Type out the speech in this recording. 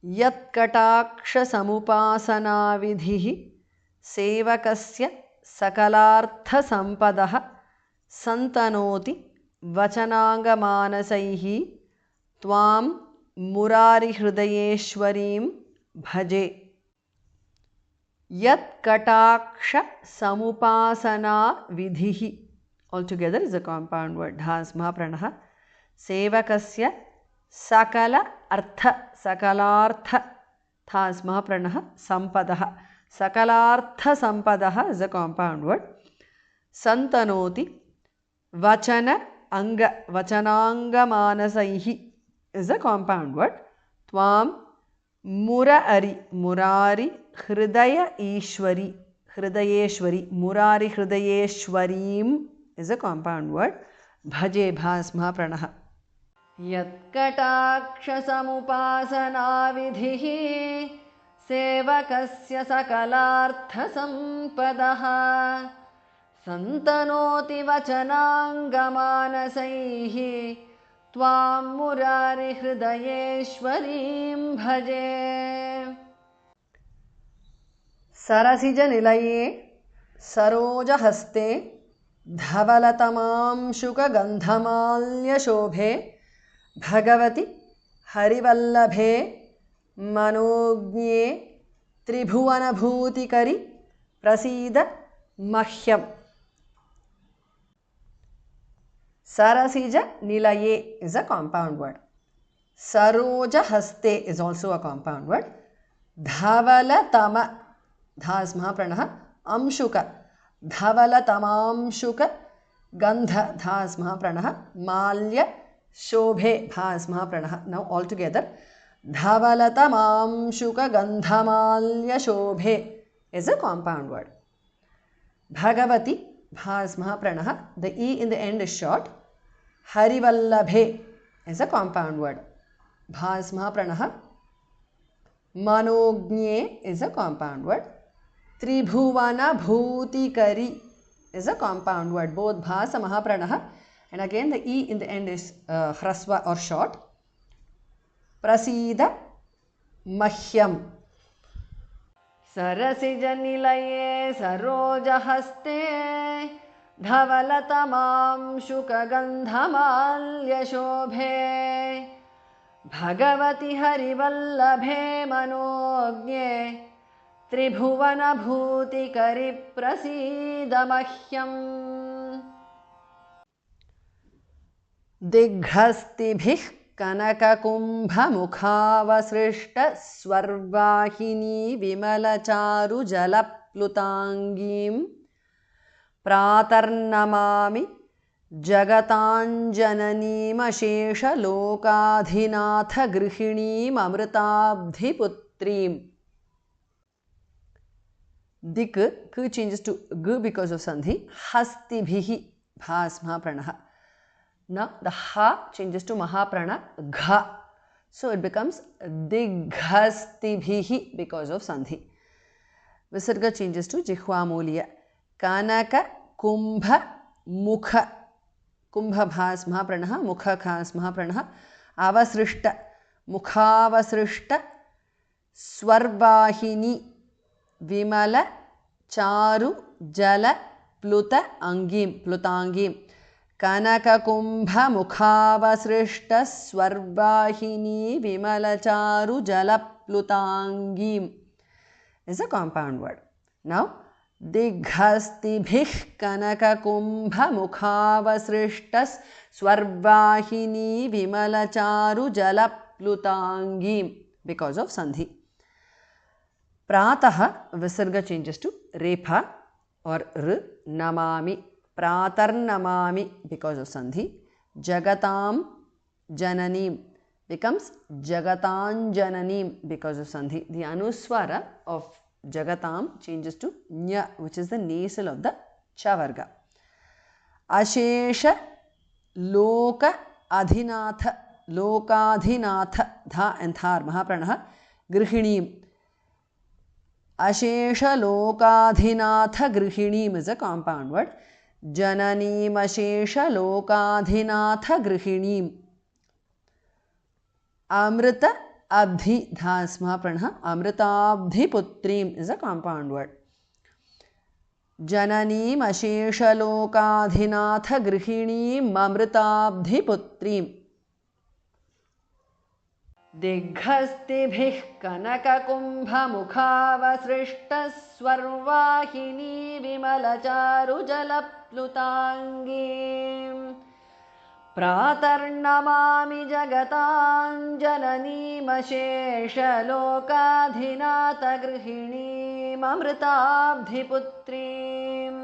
यत्कटाक्षसमुपासनाविधिः सेवकस्य सकलार्थसम्पदः सन्तनोति वचनाङ्गमानसैः त्वां मुरारिहृदयेश्वरीं भजे। यत्कटाक्षसमुपासनाविधिः altogether is a compound word. Dhas mahapranah. Sevakasya sakala artha sakalartha thas mahapranah sampadah. Sakalartha sampadah is a compound word. Santanoti vachana anga vachananga manasaihi is a compound word. Tvam murari murari hridaya ishwari hridayeshwari murari hridayeshwarim is a compound word. Bhaje bhas mahapranah. Yatkatakshasamupasanavidhihi sevakasya sakalarthasampadah santanoti vachanangamanasaihi tvam murari hridayeshwarim bhaje. Sarasija nilaye sarojahaste धवलतमां शुकगन्धमाल्यशोभे भगवति हरिवल्लभे मनोज्ञे त्रिभुवनभूतिकरि प्रसीद मह्यम्. Sarasija nilaye is a compound word. Saroja haste is also a compound word. Dhavalatama dhas mahapranah amshuka धवलतमांशुक गंध धास महाप्रणः माल्य शोभे भास महाप्रणः. Now all together धवलतमांशुक गंधमाल्य शोभे is a compound word. Bhagavati Bhasa महाप्रणः, the e in the end is short. Harivallabhe is a compound word. Bhas mahapranah. Manognye is a compound word. Tribhuvana bhutikari is a compound word. Both bhasa mahapranah and again the e in the end is hrasva or short. Prasida mahyam. Sarasija nilaye sarojahaste dhavalatamam shukagandhamalya shobhe bhagavati harivallabhe manognye त्रिभुवन भूतिकरि प्रसीद मह्यम्. दिग्हस्तिभिः कनककुम्भमुखावसृष्ट स्वर्वाहिनी विमलचारुजलप्लुताङ्गीं प्रातर्नमामि जगताञ्जननीमशेषलोकाधिनाथ गृहिणीममृताब्धिपुत्रीम्. Dik k changes to g because of sandhi. Hastibhihi bhas mahapranah. Now the ha changes to mahaprana gha. So it becomes dighastibhihi because of sandhi. Visarga changes to jihwamulya. Kanaka kumbha mukha. Kumbha bhas mahapranah. Mukha khas mahapranah. Avasrishta. Mukhavasrishta. Swarvahini. Vimala charu jala pluta angim plutangim. Kanaka kumbha mukhavasrishta swarvahini vimala charu jala plutangim is a compound word. Now dighastibhih kanaka kumbha mukhavasrishta swarvahini vimala charu jala plutangim because of sandhi. Pratah visarga changes to repha or r. Namami pratar namami because of sandhi. Jagatam jananim becomes jagatan jananim because of sandhi. The anuswara of jagatam changes to nya, which is the nasal of the chavarga. Ashesha loka adhinatha lokadhinatha dha and thar mahapranah grihinim. Ashesha lokadhinatha grihinim is a compound word. Jananim ashesha lokadhinatha grihinim. Amrita abdhi dhasma pranah amritabdhiputriim is a compound word. जननीम अशेषलोकाधिनाथ गृहिणीम अमृताब्धिपुत्रीम दिग्हस्तिभिः कनककुम्भमुखावसृष्टस्वर्वाहिनी विमलचारुजलप्लुताङ्गीं प्रातर्नमामि जगताञ्जननीमशेषलोकाधिनाथगृहिणीममृताब्धिपुत्रीम्